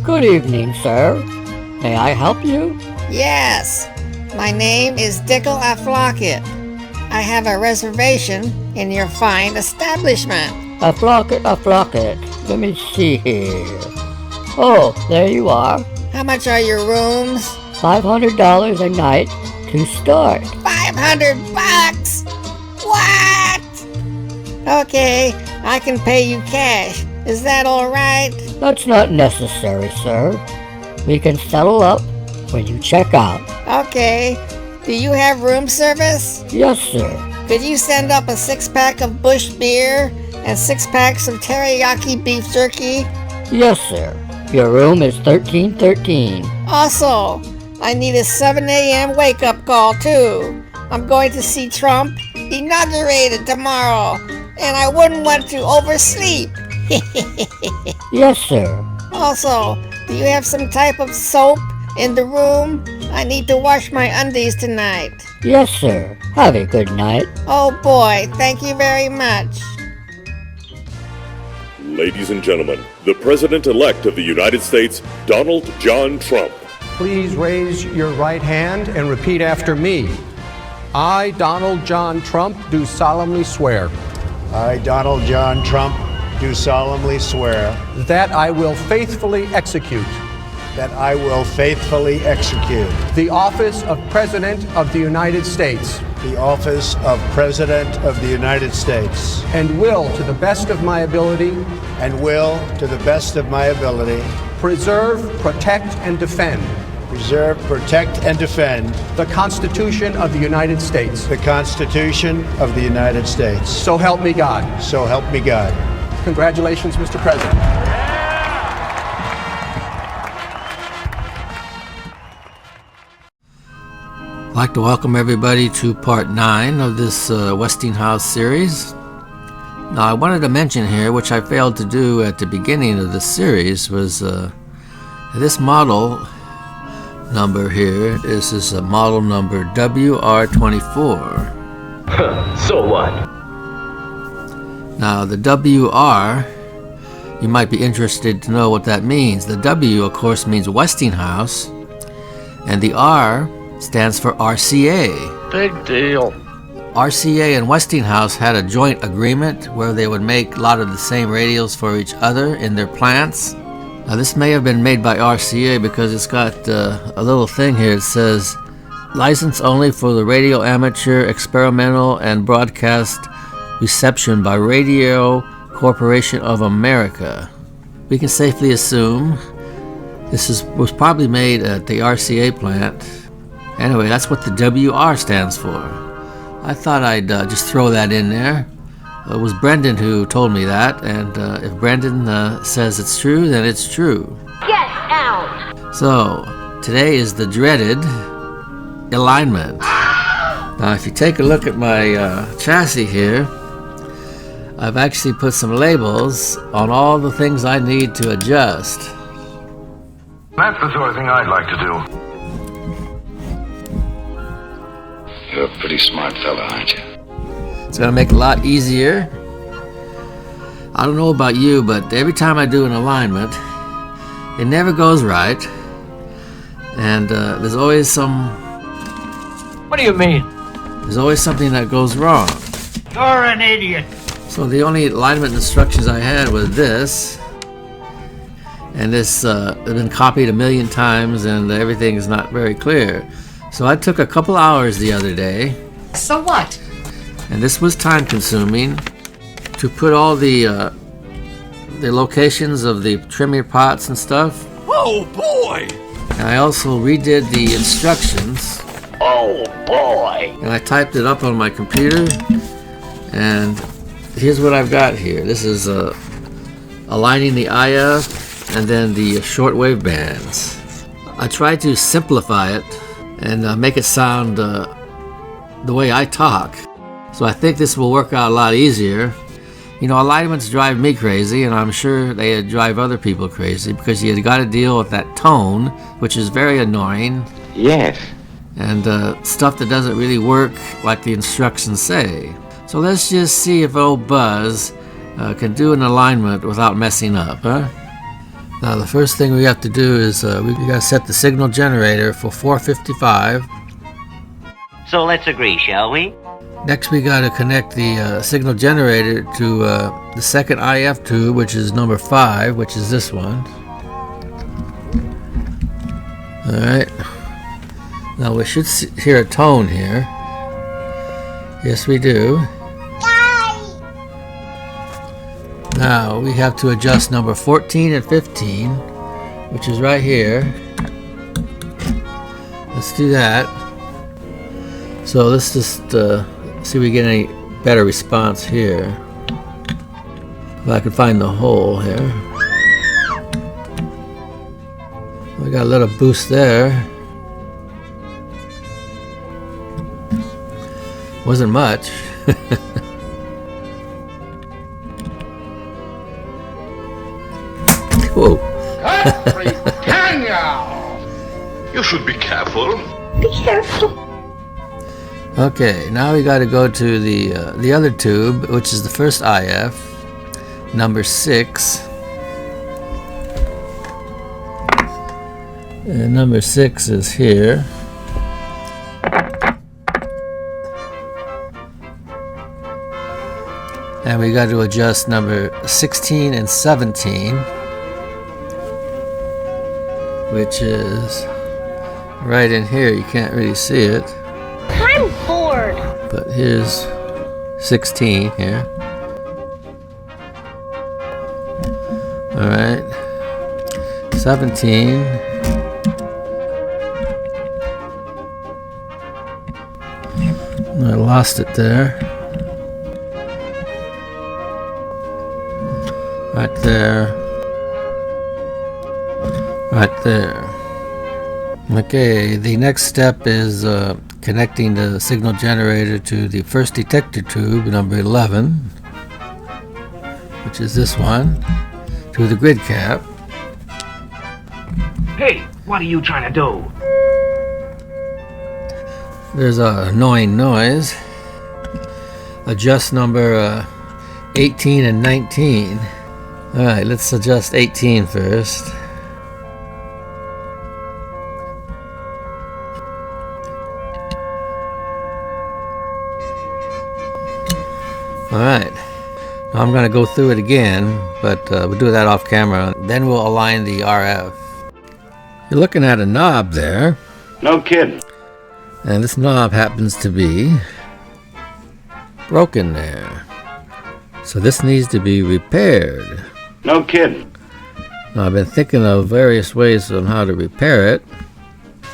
Good evening, sir. May I help you? Yes, my name is Dickel Aflocket. I have a reservation in your fine establishment. Aflocket. Let me see here. Oh, there you are. How much are your rooms? $500 a night to start. $500? What? Okay, I can pay you cash. Is that all right? That's not necessary, sir. We can settle up when you check out. Okay. Do you have room service? Yes, sir. Could you send up a 6-pack of Busch beer and 6 packs of teriyaki beef jerky? Yes, sir. Your room is 1313. Also, I need a 7 a.m. wake-up call, too. I'm going to see Trump inaugurated tomorrow, and I wouldn't want to oversleep. Yes, sir. Also, do you have some type of soap in the room? I need to wash my undies tonight. Yes, sir. Have a good night. Oh boy, thank you very much. Ladies and gentlemen, the President-elect of the United States, Donald John Trump. Please raise your right hand and repeat after me. I, Donald John Trump, do solemnly swear. I, Donald John Trump, do solemnly swear that I will faithfully execute the office of President of the United States the office of President of the United States and will, to the best of my ability, preserve, protect, and defend the Constitution of the United States. So help me God. Congratulations, Mr. President. I'd like to welcome everybody to part 9 of this Westinghouse series. Now, I wanted to mention here, which I failed to do at the beginning of this series, was this model number here. This is a model number WR-24. So what? Now, the WR, you might be interested to know what that means. The W, of course, means Westinghouse, and the R stands for RCA. Big deal. RCA and Westinghouse had a joint agreement where they would make a lot of the same radios for each other in their plants. Now, this may have been made by RCA because it's got a little thing here. It says, license only for the radio amateur, experimental, and broadcast reception by Radio Corporation of America. We can safely assume this was probably made at the RCA plant. Anyway, that's what the WR stands for. I thought I'd just throw that in there. It was Brendan who told me that, and if Brendan says it's true, then it's true. Get out! So, today is the dreaded alignment. Now, if you take a look at my chassis here, I've actually put some labels on all the things I need to adjust. That's the sort of thing I'd like to do. You're a pretty smart fella, aren't you? It's going to make it a lot easier. I don't know about you, but every time I do an alignment, it never goes right. And there's always What do you mean? There's always something that goes wrong. You're an idiot. So the only alignment instructions I had was this. And this has been copied a million times, and everything is not very clear. So I took a couple hours the other day. So what? And this was time consuming to put all the locations of the trimmer pots and stuff. Oh boy! And I also redid the instructions. Oh boy! And I typed it up on my computer. And here's what I've got here. This is aligning the IF and then the shortwave bands. I tried to simplify it and make it sound the way I talk. So I think this will work out a lot easier. You know, alignments drive me crazy, and I'm sure they drive other people crazy because you got to deal with that tone, which is very annoying. Yes. And stuff that doesn't really work like the instructions say. So let's just see if old Buzz can do an alignment without messing up, huh? Now the first thing we have to do is we got to set the signal generator for 455. So let's agree, shall we? Next we got to connect the signal generator to the second IF tube, which is number 5, which is this one. Alright. Now we should hear a tone here. Yes, we do. Now we have to adjust number 14 and 15, which is right here. Let's do that. So let's just see if we get any better response here. If I can find the hole here. We got a little boost there. Wasn't much. Whoa. You should be careful. Be careful. Okay, now we got to go to the other tube, which is the first IF, number 6. And number 6 is here. And we got to adjust number 16 and 17, which is right in here. You can't really see it. I'm bored. But here's 16 here. Alright. 17. I lost it there. Right there. Right there. Okay, the next step is connecting the signal generator to the first detector tube, number 11, which is this one, to the grid cap. Hey, what are you trying to do? There's an annoying noise. Adjust number 18 and 19. Alright, let's adjust 18 first. Alright, now I'm going to go through it again, but we'll do that off camera. Then we'll align the RF. You're looking at a knob there. No kidding. And this knob happens to be broken there. So this needs to be repaired. No kidding. Now I've been thinking of various ways on how to repair it.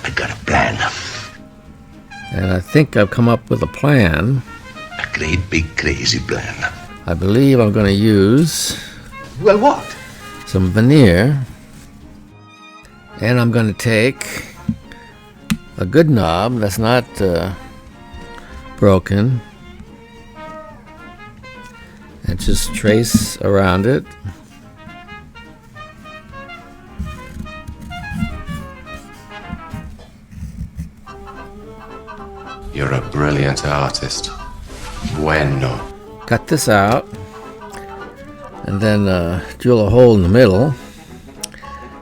I got a plan. And I think I've come up with a plan. A great big crazy plan. I believe I'm going to use... Well, what? Some veneer. And I'm going to take a good knob that's not broken. And just trace around it. You're a brilliant artist. Bueno. Cut this out. And then drill a hole in the middle.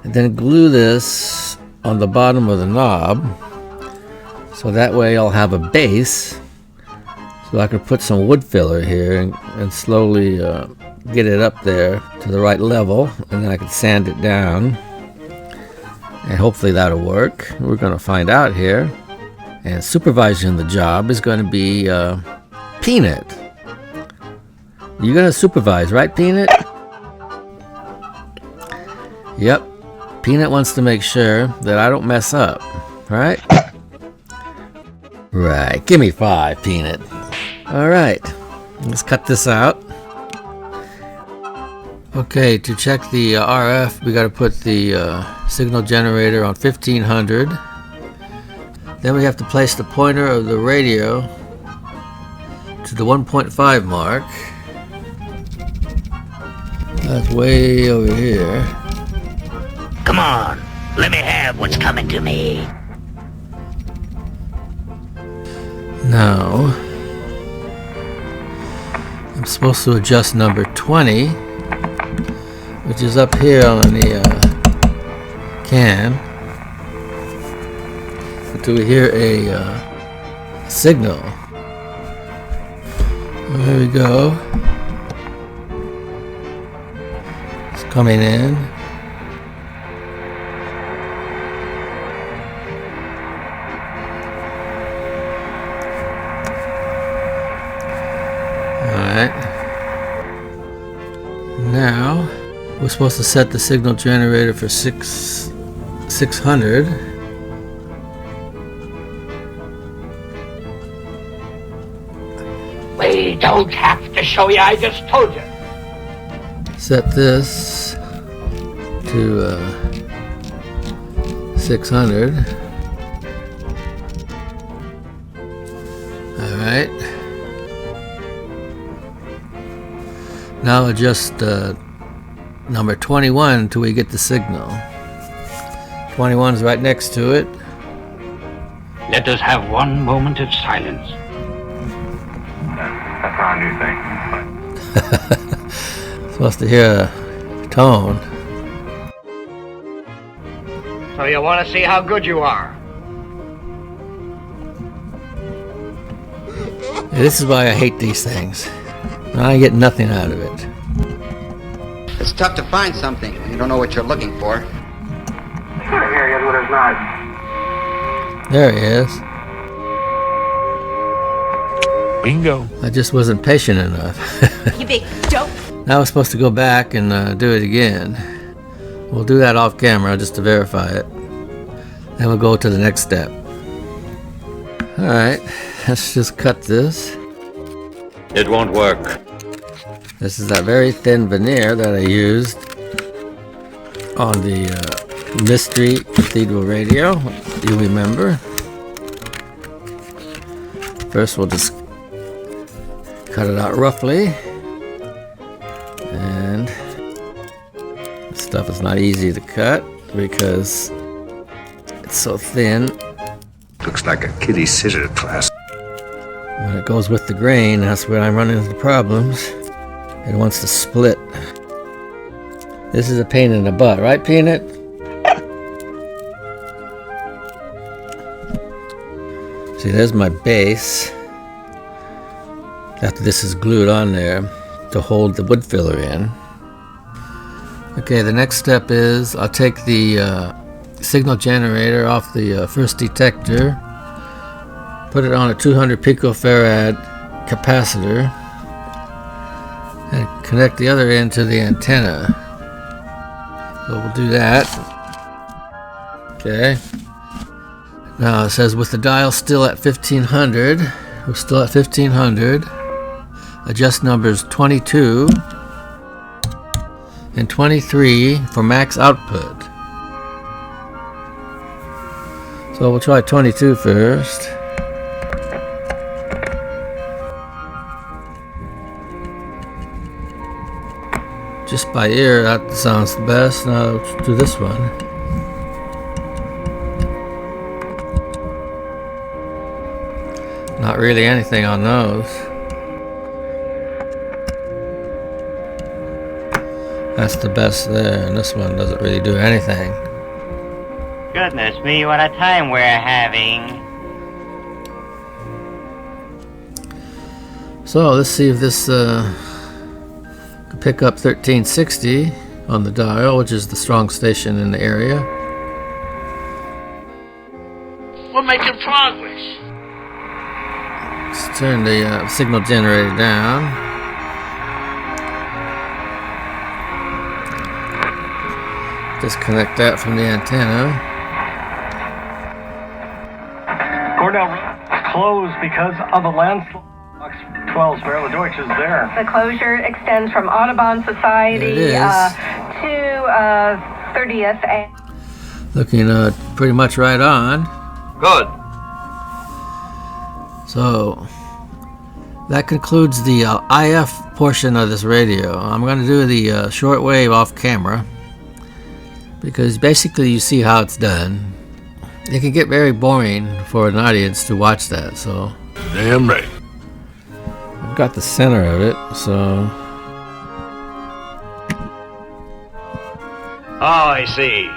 And then glue this on the bottom of the knob. So that way I'll have a base. So I can put some wood filler here and slowly get it up there to the right level, and then I can sand it down, and hopefully that'll work. We're going to find out here. And supervising the job is going to be Peanut. You're going to supervise, right, Peanut? Yep. Peanut wants to make sure that I don't mess up, right? Right. Give me 5, Peanut. Alright, let's cut this out. Okay, to check the RF, we got to put the signal generator on 1500. Then we have to place the pointer of the radio to the 1.5 mark. That's way over here. Come on, let me have what's coming to me. Now, I'm supposed to adjust number 20, which is up here on the can until we hear a signal. There we go. It's coming in. Alright. Now we're supposed to set the signal generator for 600. We don't have to show you, I just told you. Set this to 600. Alright. Now adjust number 21 until we get the signal. 21 is right next to it. Let us have one moment of silence. That's our new thing. Supposed to hear a tone. So you want to see how good you are? Yeah, this is why I hate these things. I get nothing out of it. It's tough to find something when you don't know what you're looking for. Here he is with his knife. There he is. Bingo. I just wasn't patient enough. You big dope. Now we're supposed to go back and do it again. We'll do that off camera just to verify it. Then we'll go to the next step. Alright, let's just cut this. It won't work. This is that very thin veneer that I used on the Mystery Cathedral radio. You remember? First we'll just cut it out roughly. And this stuff is not easy to cut because it's so thin. Looks like a kiddie scissor class. When it goes with the grain, that's where I run into problems. It wants to split. This is a pain in the butt, right, Peanut? See, there's my base. After this is glued on there to hold the wood filler in. Okay, the next step is I'll take the signal generator off the first detector, put it on a 200 picofarad capacitor, and connect the other end to the antenna. So we'll do that. Okay. Now it says with the dial still at 1500, we're still at 1500. Adjust numbers 22 and 23 for max output. So we'll try 22 first. Just by ear, that sounds the best. Now let's do this one. Not really anything on those. That's the best there, and this one doesn't really do anything. Goodness me, what a time we're having. So let's see if this can pick up 1360 on the dial, which is the strong station in the area. We're making progress. Let's turn the signal generator down. Disconnect that from the antenna. Cordell closed because of a landslide. 12's Maryland Deutsch is there. The closure extends from Audubon Society to 30th. Looking pretty much right on. Good. So that concludes the IF portion of this radio. I'm going to do the shortwave off camera because basically you see how it's done. It can get very boring for an audience to watch that. So Damn right. I've got the center of it. So Oh, I see.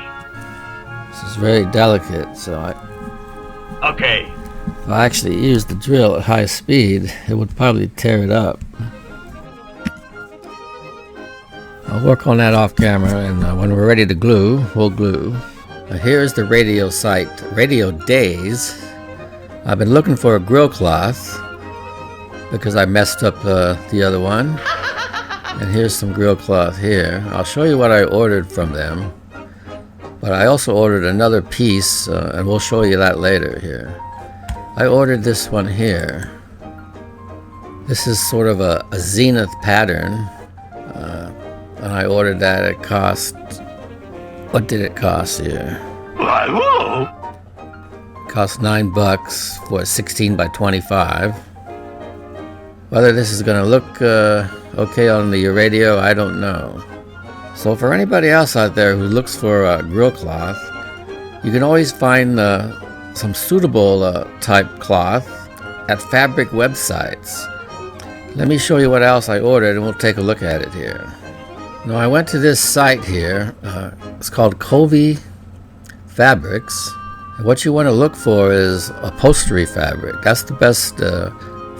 This is very delicate, so Okay. if I actually used the drill at high speed, it would probably tear it up. I'll work on that off camera, and when we're ready to glue, we'll glue. Here's the radio site, Radio Days. I've been looking for a grill cloth because I messed up the other one. And here's some grill cloth here. I'll show you what I ordered from them. But I also ordered another piece, and we'll show you that later here. I ordered this one here. This is sort of a zenith pattern. And I ordered that. It cost... What did it cost here? It cost $9 for 16 by 25. Whether this is going to look okay on the radio, I don't know. So for anybody else out there who looks for a grill cloth, you can always find some suitable type cloth at fabric websites. Let me show you what else I ordered, and we'll take a look at it here. Now I went to this site here. It's called Covey Fabrics. And what you want to look for is upholstery fabric. That's the best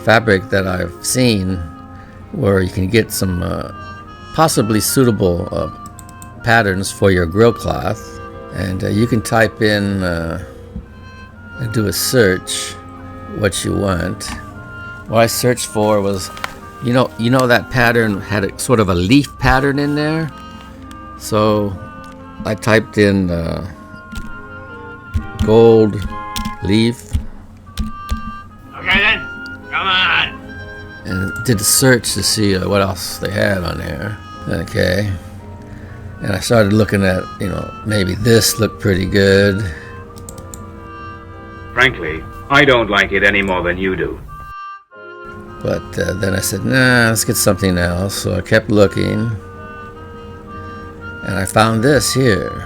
fabric that I've seen where you can get some possibly suitable patterns for your grill cloth. And you can type in and do a search what you want. What I searched for was, you know that pattern had a sort of a leaf pattern in there. So I typed in gold leaf. Okay then, come on. And did a search to see what else they had on there. Okay. And I started looking at, maybe this looked pretty good. Frankly, I don't like it any more than you do. But then I said, nah, let's get something else. So I kept looking. And I found this here.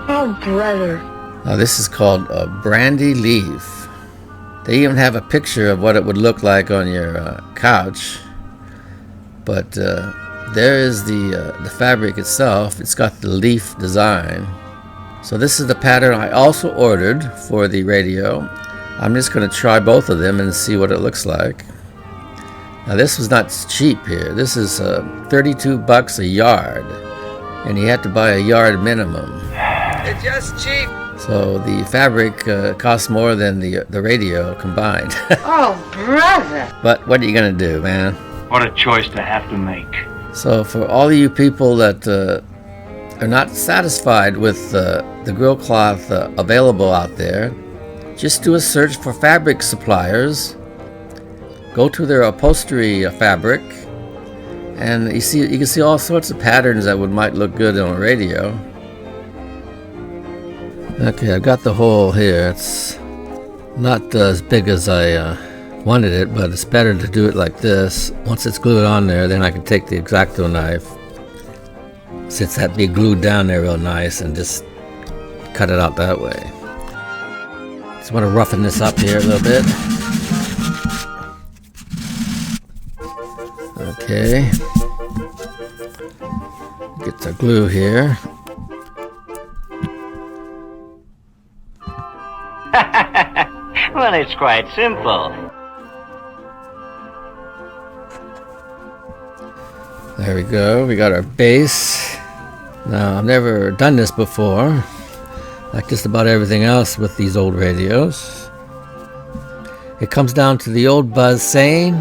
Oh, brother. Now this is called a brandy leaf. They even have a picture of what it would look like on your couch. But there is the fabric itself. It's got the leaf design. So this is the pattern I also ordered for the radio. I'm just going to try both of them and see what it looks like. Now this was not cheap here. This is $32 a yard. And you had to buy a yard minimum. It's just cheap. So the fabric costs more than the radio combined. Oh, brother. But what are you going to do, man? What a choice to have to make. So for all of you people that are not satisfied with the grill cloth available out there, just do a search for fabric suppliers. Go to their upholstery fabric, and you can see all sorts of patterns that might look good on a radio. Okay, I've got the hole here. It's not as big as I wanted it, but it's better to do it like this. Once it's glued on there, then I can take the X-Acto knife, since that'd be glued down there real nice, and just cut it out that way. Just want to roughen this up here a little bit. Okay. Get the glue here. Well, it's quite simple. There we go. We got our base. Now, I've never done this before. Like just about everything else with these old radios. It comes down to the old buzz saying,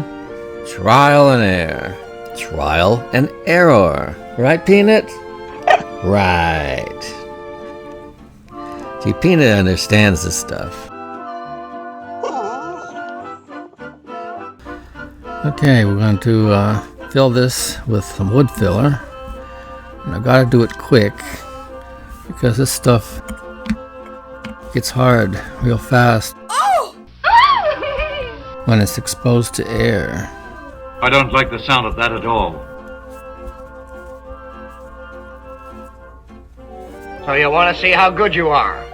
trial and error. Trial and error. Right, Peanut? Right. See, Peanut understands this stuff. Okay, we're going to fill this with some wood filler. And I've got to do it quick because this stuff gets hard real fast when it's exposed to air. I don't like the sound of that at all. So you want to see how good you are?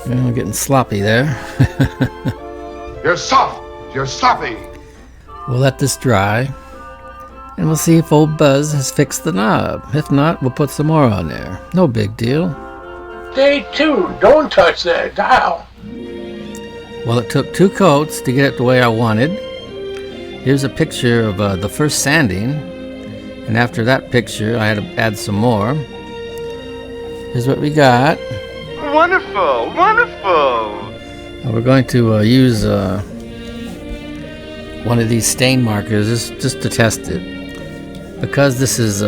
I'm getting sloppy there. You're soft. You're sloppy. We'll let this dry. And we'll see if old Buzz has fixed the knob. If not, we'll put some more on there. No big deal. Stay tuned. Don't touch that dial. Well, it took 2 coats to get it the way I wanted. Here's a picture of the first sanding. And after that picture, I had to add some more. Here's what we got. Wonderful, wonderful. We're going to use one of these stain markers just to test it. Because this is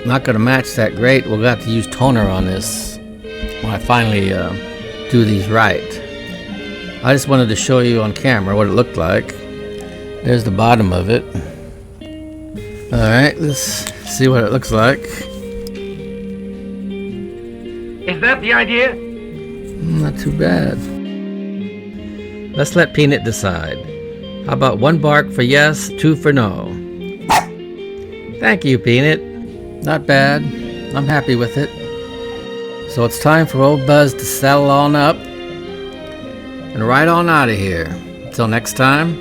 not going to match that great, we'll have to use toner on this when I finally do these right. I just wanted to show you on camera what it looked like. There's the bottom of it. Alright, let's see what it looks like. Is that the idea? Not too bad. Let's let Peanut decide. How about 1 bark for yes, 2 for no? Thank you, Peanut. Not bad. I'm happy with it. So it's time for old Buzz to settle on up and ride on out of here. Until next time.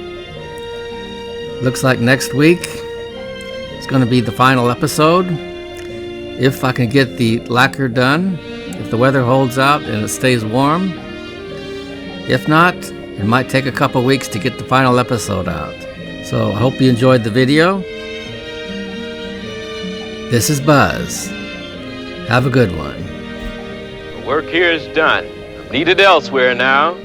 Looks like next week it's going to be the final episode. If I can get the lacquer done. If the weather holds out and it stays warm. If not, it might take a couple weeks to get the final episode out. So I hope you enjoyed the video. This is Buzz. Have a good one. The work here is done. I'm needed elsewhere now.